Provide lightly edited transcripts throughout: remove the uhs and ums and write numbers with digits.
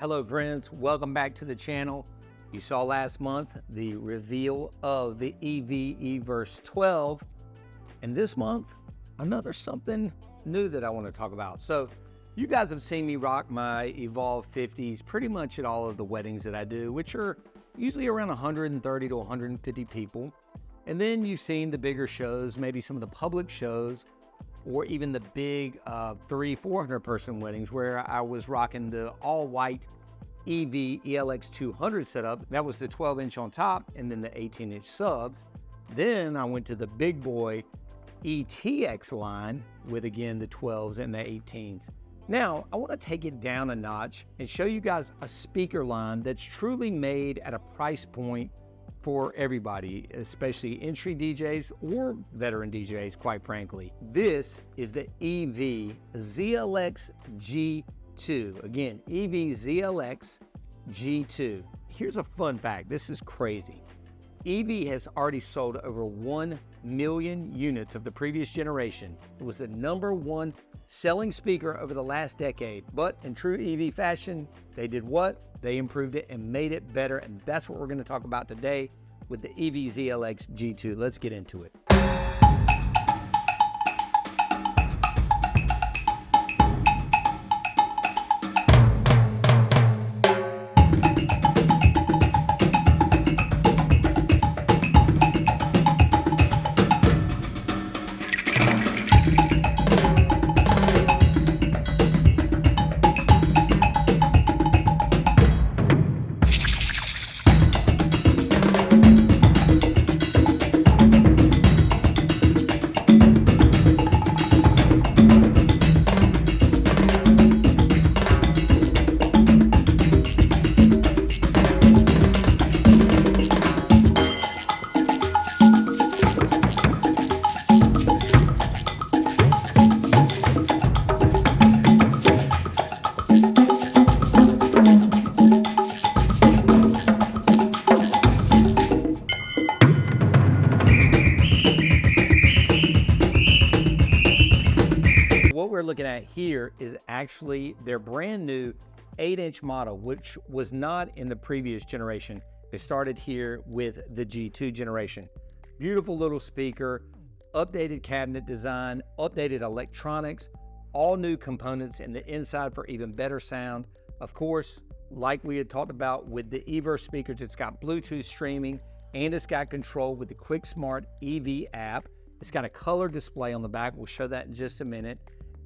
Hello friends, welcome back to the channel. You saw last month the reveal of the EV Verse 12, and this month another something new that I want to talk about. So you guys have seen me rock my Evolve 50s pretty much at all of the weddings that I do, which are usually around 130 to 150 people. And then you've seen the bigger shows, maybe some of the public shows, or even the big 300-400 person weddings where I was rocking the all-white EV ELX 200 setup. That was the 12-inch on top and then the 18-inch subs. Then I went to the big boy ETX line with, again, the 12s and the 18s. Now, I want to take it down a notch and show you guys a speaker line that's truly made at a price point for everybody, especially entry DJs or veteran DJs, quite frankly. This is the EV ZLX G2. Again, EV ZLX G2. Here's a fun fact. This is crazy. EV has already sold over 1 million units of the previous generation. It was the #1 selling speaker over the last decade, but in true EV fashion, they did what? They improved it and made it better, and that's what we're going to talk about today with the EV ZLX G2. Let's get into it. What we're looking at here is actually their brand new 8-inch model, which was not in the previous generation. They started here with the G2 generation. Beautiful little speaker, updated cabinet design, updated electronics, all new components in the inside for even better sound. Of course, like we had talked about with the eVerse speakers, it's got Bluetooth streaming and it's got control with the Quick Smart EV app. It's got a color display on the back. We'll show that in just a minute.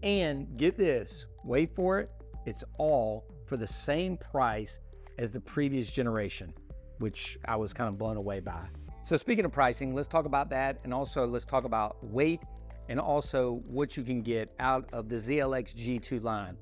And get this, wait for it, it's all for the same price as the previous generation, which I was kind of blown away by. So speaking of pricing, let's talk about that, and also let's talk about weight and also what you can get out of the ZLX G2 line.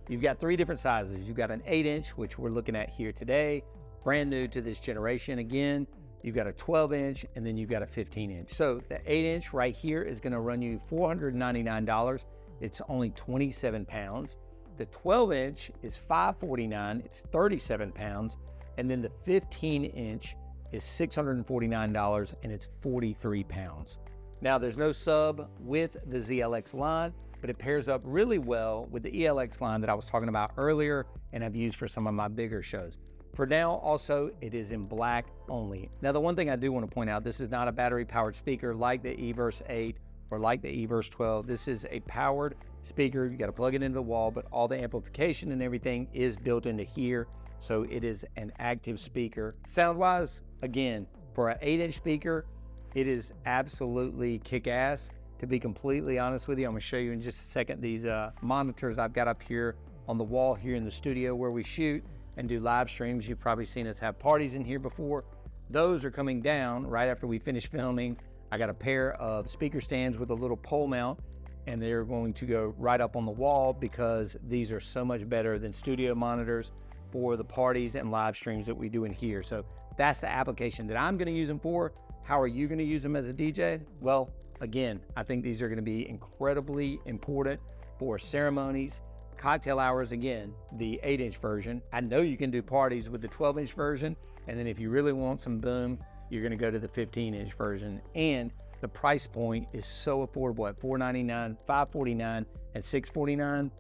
You've got 3 different sizes. You've got an 8-inch, which we're looking at here today, brand new to this generation again. You've got a 12-inch, and then you've got a 15-inch. So the 8-inch right here is gonna run you $499. It's only 27 pounds. The 12-inch is $549, it's 37 pounds. And then the 15-inch is $649 and it's 43 pounds. Now there's no sub with the ZLX line, but it pairs up really well with the ELX line that I was talking about earlier and I've used for some of my bigger shows. For now, also, it is in black only. Now the one thing I do want to point out, this is not a battery powered speaker like the eVerse 8 or like the eVerse 12. This is a powered speaker. You got to plug it into the wall, but all the amplification and everything is built into here. So it is an active speaker. Sound wise, again, for an 8-inch speaker, it is absolutely kick-ass. To be completely honest with you, I'm gonna show you in just a second these monitors I've got up here on the wall here in the studio where we shoot and do live streams. You've probably seen us have parties in here before. Those are coming down right after we finish filming. I got a pair of speaker stands with a little pole mount, and they're going to go right up on the wall because these are so much better than studio monitors for the parties and live streams that we do in here. So that's the application that I'm gonna use them for. How are you gonna use them as a DJ? Well, again, I think these are gonna be incredibly important for ceremonies, cocktail hours, again, the 8-inch version. I know you can do parties with the 12-inch version, and then if you really want some boom, you're gonna go to the 15-inch version. And the price point is so affordable at $499, $549, and $649.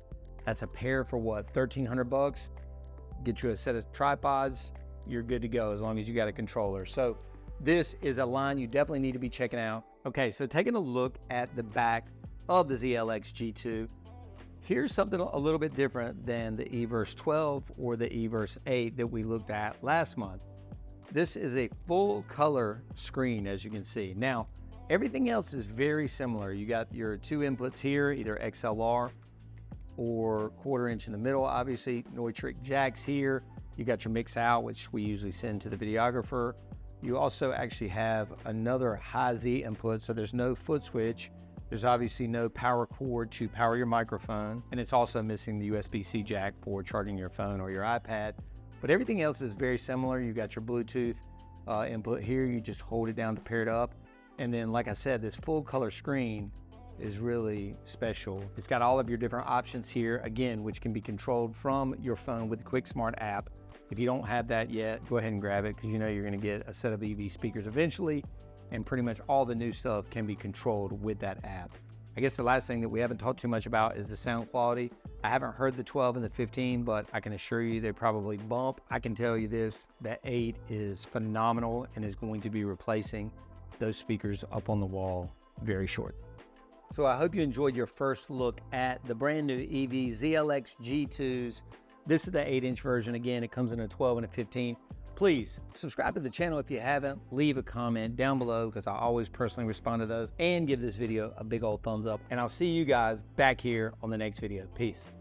That's a pair for what, 1,300 bucks? get you a set of tripods, you're good to go as long as you got a controller. So this is a line you definitely need to be checking out. Okay, so taking a look at the back of the ZLX G2, here's something a little bit different than the eVerse 12 or the eVerse 8 that we looked at last month. This is a full color screen, as you can see. Now, everything else is very similar. You got your two inputs here, either XLR or 1/4 inch in the middle, obviously. Neutrik jacks here. You got your mix out, which we usually send to the videographer. You also actually have another high Z input, so there's no foot switch. There's obviously no power cord to power your microphone, and it's also missing the USB-C jack for charging your phone or your iPad. But everything else is very similar. You got your Bluetooth input here. You just hold it down to pair it up. And then, like I said, this full color screen is really special. It's got all of your different options here, again, which can be controlled from your phone with the Quick Smart app. If you don't have that yet, go ahead and grab it, because you know you're gonna get a set of EV speakers eventually, and pretty much all the new stuff can be controlled with that app. I guess the last thing that we haven't talked too much about is the sound quality. I haven't heard the 12 and the 15, but I can assure you they probably bump. I can tell you this, the 8 is phenomenal and is going to be replacing those speakers up on the wall very shortly. So I hope you enjoyed your first look at the brand new EV ZLX G2s. This is the 8-inch version. Again, it comes in a 12 and a 15. Please subscribe to the channel if you haven't. Leave a comment down below, because I always personally respond to those, and give this video a big old thumbs up. And I'll see you guys back here on the next video. Peace.